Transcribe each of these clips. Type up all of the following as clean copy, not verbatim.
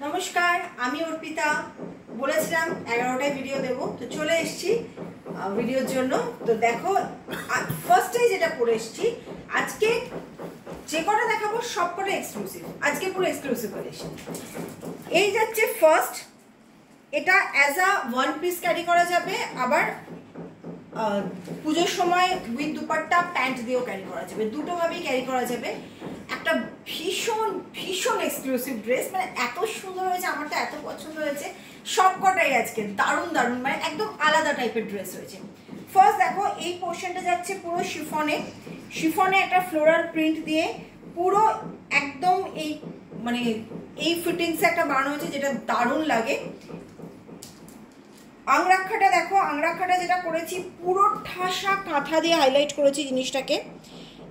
নমস্কার, আমি অর্পিতা। বলেছিলাম 11টায় ভিডিও দেব, তো চলে এসেছি ভিডিওর জন্য। তো দেখো, ফার্স্টে যেটা পরে এসেছি, আজকে যে কটা দেখাবো সব কটা এক্সক্লুসিভ। আজকে পুরো এক্সক্লুসিভ কালেকশন। এই যাচ্ছে ফার্স্ট, এটা as a one piece carry করা যাবে, আবার পুজোর সময় উইথ দুপাট্টা প্যান্ট দিয়েও ক্যারি করা যাবে, দুটোভাবেই ক্যারি করা যাবে। একটা ভীষণ ভীষণ এক্সক্লুসিভ ড্রেস, মানে এত সুন্দর হয়েছে, আমার তো এত পছন্দ হয়েছে। সব কটাই আজকে দারুণ দারুণ, মানে একদম আলাদা টাইপের ড্রেস হয়েছে। ফার্স্ট দেখো, এই পোর্শনটা যাচ্ছে পুরো শিফনে, শিফনে একটা ফ্লোরাল প্রিন্ট দিয়ে পুরো একদম এই মানে এই ফিটিংসে একটা বানানো হয়েছে, যেটা দারুণ লাগে। আংরাক্ষাটা দেখো, আংরাক্ষাটা যেটা করেছি পুরো ঠাসা কাঁথা দিয়ে হাইলাইট করেছি জিনিসটাকে।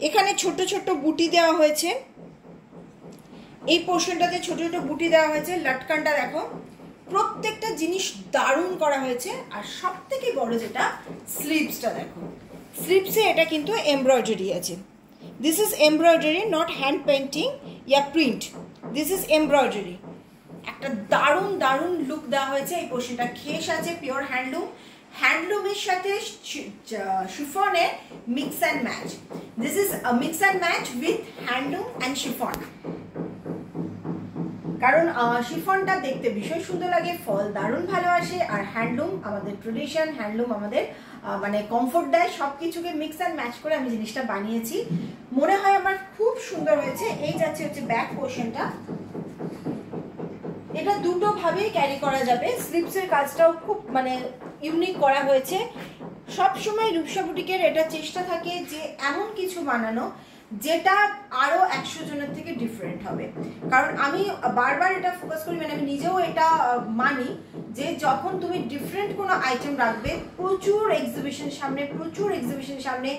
এখানে ছোট ছোট বুটি দেওয়া হয়েছে, এই পোর্শনটাতে ছোট ছোট বুটি দেওয়া হয়েছে। লটকানটা দেখো, প্রত্যেকটা জিনিস দারুণ করা হয়েছে। আর সব থেকে বড় যেটা, স্লিভসটা দেখো, স্লিভসে এটা কিন্তু এমব্রয়ডারি আছে। This is embroidery, not hand painting yeah print, this is embroidery. একটা দারুণ দারুণ লুক দেওয়া হয়েছে। এই পোর্শনটা খেস আছে, পিওর হ্যান্ডলুম, হ্যান্ডলুমের সাথে শিফনে mix and match. This is mix and match with handloom and chiffon. কারণ শিফনটা দেখতে ভীষণ সুন্দর লাগে, ফল দারুণ ভালো আসে, আর হ্যান্ডলুম আমাদের ট্রেডিশন, হ্যান্ডলুম আমাদের মানে কমফোর্ট দেয়। সব কিছুকে মিক্স অ্যান্ড ম্যাচ করে আমি জিনিসটা বানিয়েছি, মনে হয় আমার খুব সুন্দর হয়েছে। এই যাচ্ছে হচ্ছে ব্যাক পোর্শনটা, এটা দুটো ভাবেই ক্যারি করা যাবে। স্লিভসের কাজটাও খুব মানে ইউনিক করা হয়েছে। সবসময় রূপসা বুটিকের এটা চেষ্টা থাকে যে এমন কিছু বানানো যেটা আরো 100 জনের থেকে ডিফারেন্ট হবে। কারণ আমি বারবার এটা ফোকাস করি, মানে আমি নিজেও এটা মানি যে যখন তুমি ডিফারেন্ট কোনো আইটেম রাখবে, প্রচুর এক্সিবিশন সামনে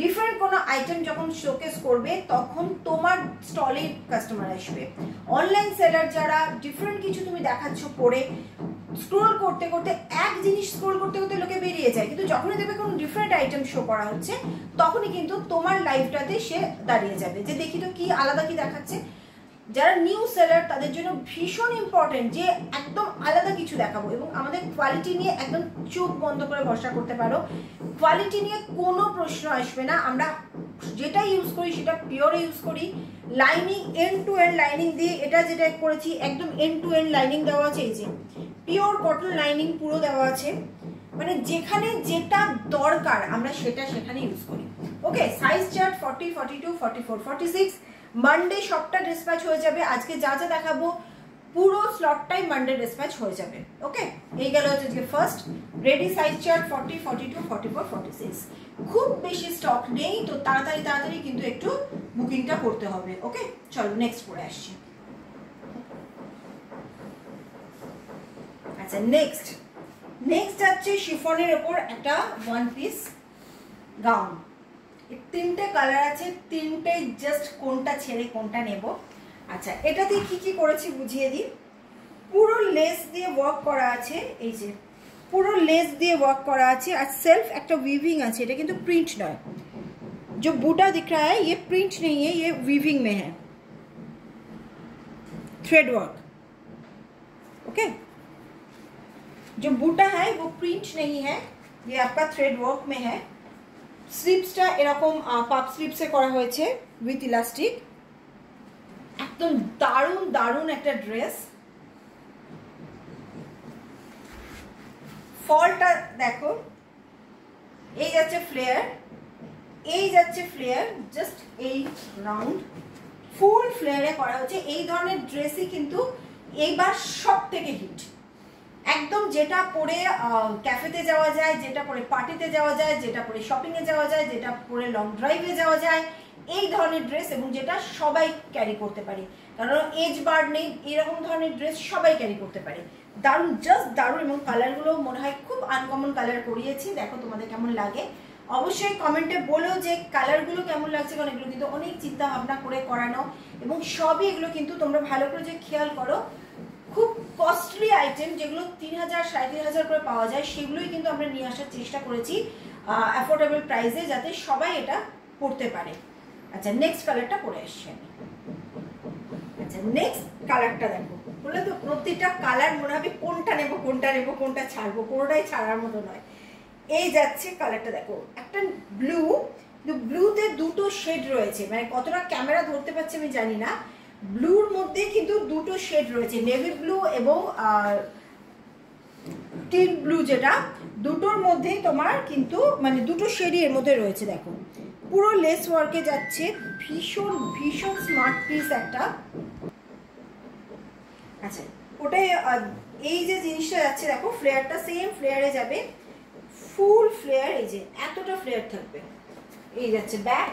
ডিফারেন্ট কোনো আইটেম যখন শোকেস করবে, তখন তোমার স্টলে কাস্টমার আসবে। অনলাইন সেলার যারা, ডিফারেন্ট কিছু তুমি দেখাচ্ছ পরে, স্ক্রোল করতে করতে এক জিনিস স্ক্রোল করতে করতে লোকে বেরিয়ে যায়, কিন্তু যখনই দেখবে কোনো ডিফারেন্ট আইটেম শো করা হচ্ছে, তখনই কিন্তু তোমার লাইফটাতে সে দাঁড়িয়ে যাবে যে দেখি তো কি আলাদা কি দেখাচ্ছে। যারা নিউ সেলার তাদের জন্য ভীষণ ইম্পর্টেন্ট যে একদম আলাদা কিছু দেখাবো, এবং আমাদের কোয়ালিটি নিয়ে একদম চোখ বন্ধ করে ভরসা করতে পারো। কোয়ালিটি নিয়ে কোনো প্রশ্ন আসবে না। আমরা যেটা ইউজ করি সেটা পিওর ইউজ করি। Lining end to end lining দিয়ে, এটা যেটা করেছি একদম এন্ড টু এন্ড লাইনিং দেওয়া আছে, এই যে পিওর কটন লাইনিং পুরো দেওয়া আছে। মানে যেখানে যেটা দরকার আমরা সেটা সেখানে ইউজ করি। ওকে, সাইজ চার্ট 40, 42, 44, 46। মানডে সবটা ডিসপ্যাচ হয়ে যাবে। আজকে যা যা দেখাবো পুরো স্লটটাই মানডে ডিসপ্যাচ হয়ে যাবে। ওকে, এই গেল হচ্ছে আজকে ফার্স্ট রেডি সাইজ চার্ট 40, 42, 44, 46। খুব বেশি স্টক নেই, তো তাড়াতাড়ি কিন্তু একটু বুকিংটা করতে হবে। ওকে, চলো নেক্সট পরে আসছি। আচ্ছা, নেক্সট আছে শিফনের ওপর একটা ওয়ান পিস গাউন। তিনটে কালার আছে, তিনটে জাস্ট কোনটা ছেড়ে কোনটা নেব। আচ্ছা, এটাতে কি কি করেছি বুঝিয়ে দিই। পুরো লেস দিয়ে ওয়ার্ক করা আছে, এই যে পুরো লেস দিয়ে ওয়ার্ক করা আছে, আর সেলফ একটা উইভিং আছে। এটা কিন্তু প্রিন্ট নয়, जो बूटा दिख रहा है ये प्रिंट नहीं है, ये वीविंग में है, थ्रेड वर्क। ओके, जो बूटा है वो प्रिंट नहीं है, ये आपका थ्रेड वर्क में है। স্লিভসটা এরকম পাপ স্লিভসে করা হয়েছে উইথ ইলাস্টিক। একদম দারুণ দারুণ একটা ড্রেস। ফলটা দেখো, এই যাচ্ছে ফ্লেয়ার, জাস্ট এই রাউন্ড ফুল ফ্লেয়ারে করা হচ্ছে। এই ধরনের ড্রেসই কিন্তু এইবার সব থেকে হিট। একদম যেটা পরে ক্যাফেতে যাওয়া যায়, যেটা পরে পার্টিতে যাওয়া যায়, যেটা পরে শপিংয়ে যাওয়া যায়, যেটা পরে লং ড্রাইভে যাওয়া যায়, এই ধরনের ড্রেস, এবং যেটা সবাই ক্যারি করতে পারে, কারণ এজ বার নেই, এরকম ধরনের ড্রেস সবাই ক্যারি করতে পারে। দারুণ, জাস্ট দারুণ। এবং কালারগুলো মনে হয় খুব আনকমন কালার করিয়েছি। দেখো তোমাদের কেমন লাগে, অবশ্যই কমেন্টে বলো যে কালারগুলো কেমন লাগছে, কারণ এগুলো কিন্তু অনেক চিন্তা ভাবনা করে করানো, এবং সবই এগুলো কিন্তু তোমরা ভালো করে যে খেয়াল করো, খুব কস্টলি আইটেম যেগুলো 3000, 3500 করে পাওয়া যায়, সেগুলোই কিন্তু আমরা নিয়ে আসার চেষ্টা করেছি অ্যাফোর্ডেবল প্রাইসে, যাতে সবাই এটা পড়তে পারে। আচ্ছা, নেক্সট কালারটা পরে আসছি আমি। আচ্ছা, নেক্সট কালারটা দেখো, বলে তো প্রতিটা কালার মনে হবে কোনটা নেব কোনটা ছাড়বো, কোনোটাই ছাড়ার মতো নয়। এই যাচ্ছে কালারটা দেখো, একটা ব্লু, ব্লুতে দুটো শেড রয়েছে, মানে কতটা ক্যামেরা ধরতে পারছে আমি জানি না। ব্লুর মধ্যে কিন্তু দুটো শেড রয়েছে, নেভি ব্লু এবং টিন ব্লু, যেটা দুটোর মধ্যে তোমার কিন্তু মানে দুটো শেডই এর মধ্যে রয়েছে। দেখো পুরো লেস ওয়ার্কে যাচ্ছে, ভীষণ ভীষণ স্মার্ট পিস একটা। আচ্ছা ওটাই এই যে জিনিসটা যাচ্ছে দেখো, ফ্লেয়ারটা সেম ফ্লেয়ারে যাবে, ফুল ফ্লেয়ার, এই যে এতটা ফ্লেয়ার থাকবে। এই যাচ্ছে ব্যাক,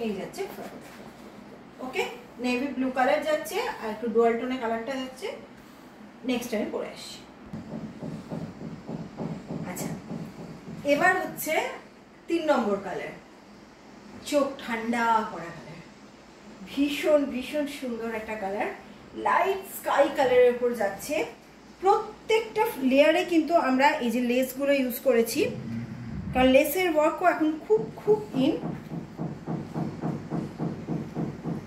এই যাচ্ছে ফ্রন্ট। ওকে, নেভি ব্লু কালার যাচ্ছে আর একটু ডুয়াল টোনে কালারটা যাচ্ছে। নেক্সট আমি পরে আসছি। আচ্ছা এবার হচ্ছে 3 নম্বর কালার, চোখ ঠান্ডা করা কালার, ভীষণ ভীষণ সুন্দর একটা কালার, লাইট স্কাই কালারের উপর যাচ্ছে। প্রত্যেকটা লেয়ারে কিন্তু আমরা এই যে লেসগুলো ইউজ করেছি, কারণ লেসের ওয়ার্কও এখন খুব খুব ইন।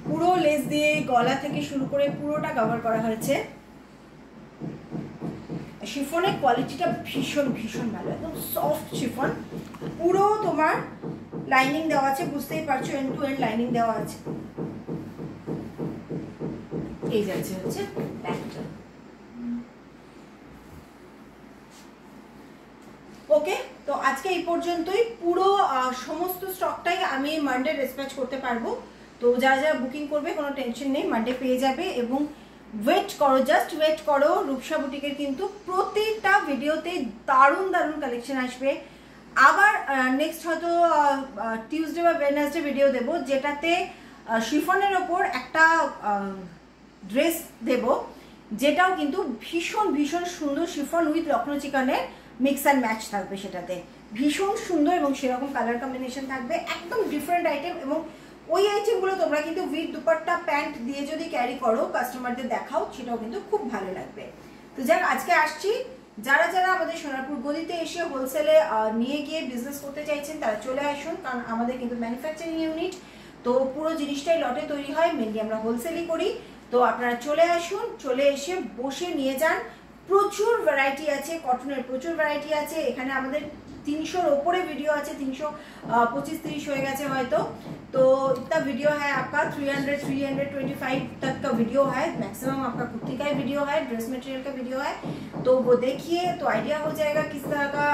পুরো লেস দিয়ে গলা থেকে শুরু করে পুরোটা কভার করা হয়েছে। শিফনের কোয়ালিটিটা ভীষণ ভীষণ ভালো, একদম সফট শিফন। পুরো তোমার লাইনিং দেওয়া আছে, বুঝতেই পারছো এন্ড টু এন্ড লাইনিং দেওয়া আছে। এই যাচ্ছে হচ্ছে ব্যাকটা। ওকে, তো আজকে এই পর্যন্তই। পুরো সমস্ত স্টকটাই আমি মানডে ডিসপ্যাচ করতে পারবো, তো যারা যারা বুকিং করবে কোনো টেনশন নেই, মানডে পেয়ে যাবে। এবং ওয়েট করো, জাস্ট ওয়েট করো, রূপসা বুটিকের কিন্তু প্রতিটা ভিডিওতে দারুণ দারুণ কালেকশন আসবে। আবার নেক্সট হয়তো টিউসডে বা ওয়েডনেসডে ভিডিও দেবো, যেটাতে শিফনের ওপর একটা ড্রেস দেব, যেটাও কিন্তু ভীষণ ভীষণ সুন্দর, শিফন উইথ লখনৌ চিকনের মিক্স অ্যান্ড ম্যাচ থাকবে, সেটাতে ভীষণ সুন্দর এবং সেরকম কালার কম্বিনেশন থাকবে, একদম ডিফারেন্ট আইটেম। এবং ওই আইটেমগুলো তোমরা কিন্তু উইথ দুপাট্টা প্যান্ট দিয়ে যদি ক্যারি করো, কাস্টমারদের দেখাও, সেটাও কিন্তু খুব ভালো লাগবে। তো যাক, আজকে আসছি, যারা যারা আমাদের সোনারপুর গদিতে এসে হোলসেলে নিয়ে গিয়ে বিজনেস করতে চাইছেন তারা চলে আসুন, কারণ আমাদের কিন্তু ম্যানুফ্যাকচারিং ইউনিট, তো পুরো জিনিসটাই লটে তৈরি হয়, মেনলি আমরা হোলসেলই করি। তো আপনারা চলে আসুন, চলে এসে বসে নিয়ে যান। প্রচুর ভ্যারাইটি আছে, কটনের প্রচুর ভ্যারাইটি আছে। এখানে আমাদের 300-র ওপরে वीडियो আছে, 325-30 হয়ে গেছে হয়তো। तो इतना वीडियो है आपका 300-325 तक का वीडियो है, मैक्सिमम आपका कुर्ती का ही वीडियो है, ड्रेस मटेरियल का वीडियो है। तो वो देखिए तो आइडिया हो जाएगा किस तरह का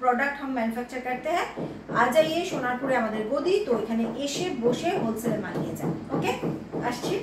प्रोडक्ट हम मैन्युफैक्चर करते हैं। आ जाइए সোনারপুরে আমাদের গদি, তো এখানে এসে বসে হোলসেলে মাল নিয়ে যান। ওকে, আসছি।